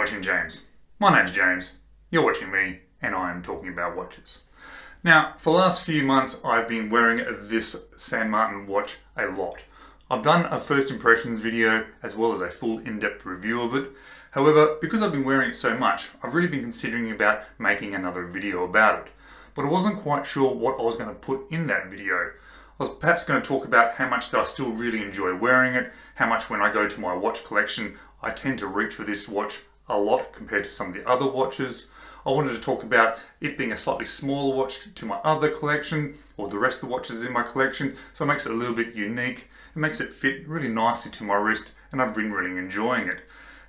watching James. My name's James, you're watching me, and I am talking about watches. Now, for the last few months, I've been wearing this San Martin watch a lot. I've done a first impressions video as well as a full in-depth review of it. However, because I've been wearing it so much, I've really been considering about making another video about it. But I wasn't quite sure what I was going to put in that video. I was perhaps going to talk about how much that I still really enjoy wearing it, how much when I go to my watch collection, I tend to reach for this watch a lot compared to some of the other watches. I wanted to talk about it being a slightly smaller watch to my other collection, or the rest of the watches in my collection, so it makes it a little bit unique. It makes it fit really nicely to my wrist, and I've been really enjoying it.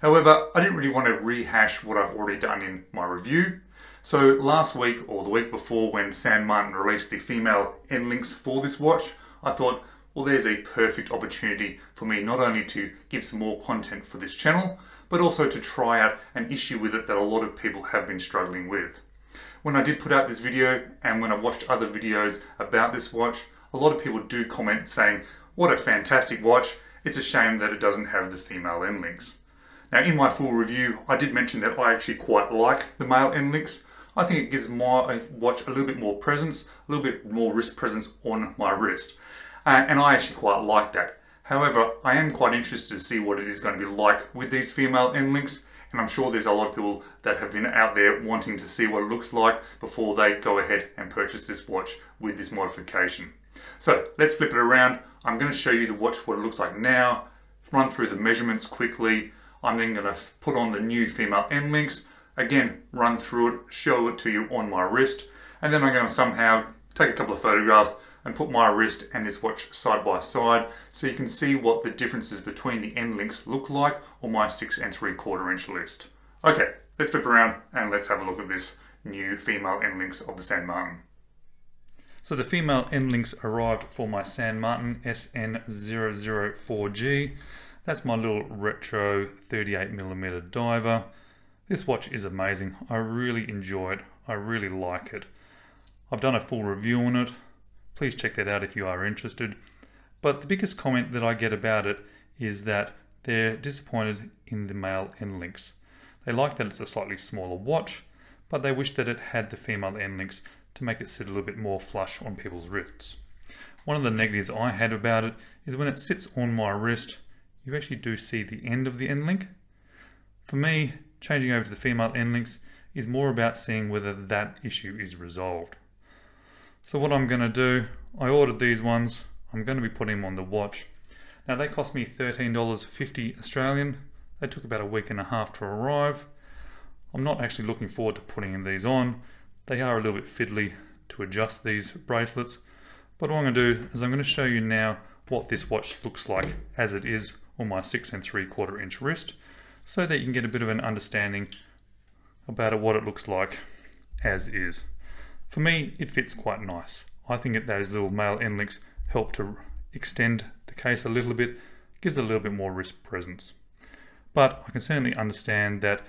However, I didn't really want to rehash what I've already done in my review. So last week, or the week before, when San Martin released the female end links for this watch, I thought, well, there's a perfect opportunity for me not only to give some more content for this channel, but also to try out an issue with it that a lot of people have been struggling with. When I did put out this video, and when I watched other videos about this watch, a lot of people do comment saying, what a fantastic watch, it's a shame that it doesn't have the female end links. Now, in my full review, I did mention that I actually quite like the male end links. I think it gives my watch a little bit more presence, a little bit more wrist presence on my wrist. And I actually quite like that. However, I am quite interested to see what it is going to be like with these female end links. And I'm sure there's a lot of people that have been out there wanting to see what it looks like before they go ahead and purchase this watch with this modification. So let's flip it around. I'm going to show you the watch, what it looks like now, run through the measurements quickly. I'm then going to put on the new female end links. Again, run through it, show it to you on my wrist, and then I'm going to somehow take a couple of photographs and put my wrist and this watch side by side so you can see what the differences between the end links look like on my 6 3/4 inch wrist. Okay, let's flip around and let's have a look at this new female end links of the San Martin. So the female end links arrived for my San Martin SN004-G. That's my little retro 38mm diver. This watch is amazing. I really enjoy it. I really like it. I've done a full review on it. Please check that out if you are interested. But the biggest comment that I get about it is that they're disappointed in the male end links. They like that it's a slightly smaller watch, but they wish that it had the female end links to make it sit a little bit more flush on people's wrists. One of the negatives I had about it is when it sits on my wrist, you actually do see the end of the end link. For me, changing over to the female end links is more about seeing whether that issue is resolved. So what I'm going to do, I ordered these ones. I'm going to be putting them on the watch. Now they cost me $13.50 Australian. They took about a week and a half to arrive. I'm not actually looking forward to putting these on. They are a little bit fiddly to adjust these bracelets. But what I'm going to do is I'm going to show you now what this watch looks like as it is on my 6 3/4 inch wrist, so that you can get a bit of an understanding about it, what it looks like as is. For me, it fits quite nice. I think that those little male end links help to extend the case a little bit, gives a little bit more wrist presence. But I can certainly understand that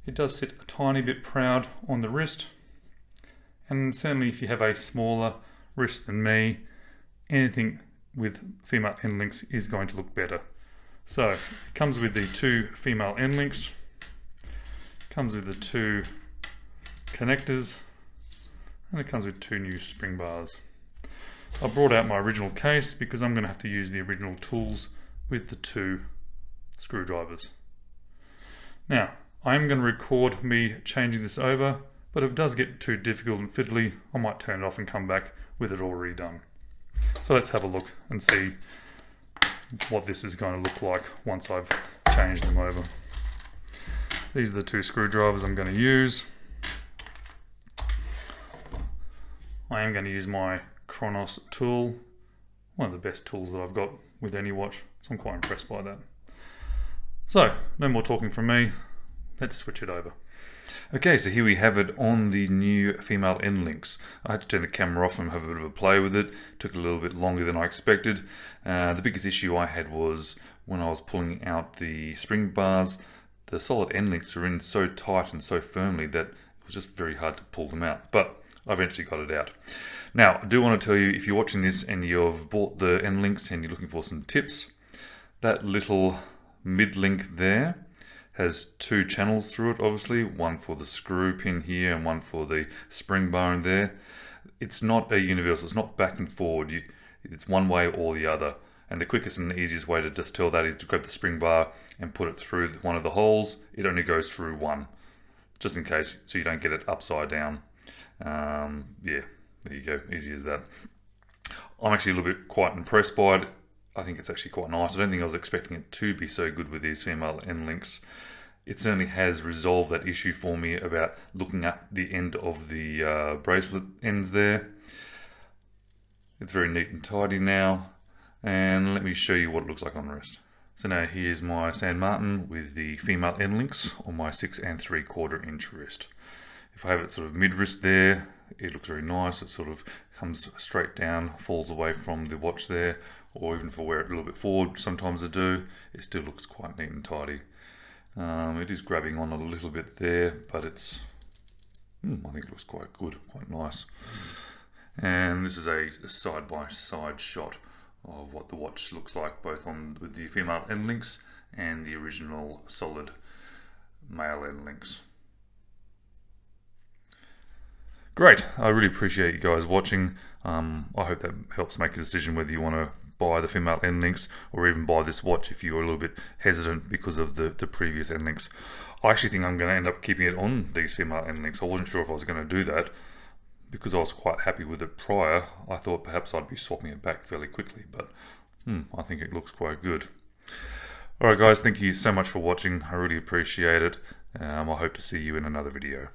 it does sit a tiny bit proud on the wrist, and certainly if you have a smaller wrist than me, anything with female end links is going to look better. So it comes with the 2 female end links, comes with the 2 connectors, and it comes with 2 new spring bars. I brought out my original case because I'm going to have to use the original tools with the 2 screwdrivers. Now, I am going to record me changing this over, but if it does get too difficult and fiddly, I might turn it off and come back with it already done. So let's have a look and see what this is going to look like once I've changed them over. These are the 2 screwdrivers I'm going to use. I am going to use my Kronos tool, one of the best tools that I've got with any watch, so I'm quite impressed by that. So, no more talking from me, let's switch it over. Okay, so here we have it on the new female end links. I had to turn the camera off and have a bit of a play with it. Took a little bit longer than I expected. The biggest issue I had was when I was pulling out the spring bars, the solid end links are in so tight and so firmly that it was just very hard to pull them out. But I eventually got it out. Now, I do want to tell you, if you're watching this and you've bought the end links and you're looking for some tips, that little mid link there has two channels through it, obviously, one for the screw pin here and one for the spring bar in there. It's not a universal, it's not back and forward, it's one way or the other. And the quickest and the easiest way to just tell that is to grab the spring bar and put it through one of the holes. It only goes through one, just in case, so you don't get it upside down. Yeah, there you go, easy as that. I'm actually a little bit quite impressed by it. I think it's actually quite nice. I don't think I was expecting it to be so good with these female end links. It certainly has resolved that issue for me about looking at the end of the bracelet ends there. It's very neat and tidy now. And let me show you what it looks like on the wrist. So now here's my San Martin with the female end links on my 6 3/4 inch wrist. If I have it sort of mid wrist there, it looks very nice. It sort of comes straight down, falls away from the watch there, or even if I wear it a little bit forward, sometimes I do, it still looks quite neat and tidy. It is grabbing on a little bit there, but it's, I think it looks quite good, quite nice. And this is a side-by-side shot of what the watch looks like, both with the female end links and the original solid male end links. Great, I really appreciate you guys watching. I hope that helps make a decision whether you want to buy the female end links or even buy this watch if you're a little bit hesitant because of the previous end links. I actually think I'm going to end up keeping it on these female end links. I wasn't sure if I was going to do that because I was quite happy with it prior. I thought perhaps I'd be swapping it back fairly quickly, but I think it looks quite good. Alright guys, thank you so much for watching. I really appreciate it. I hope to see you in another video.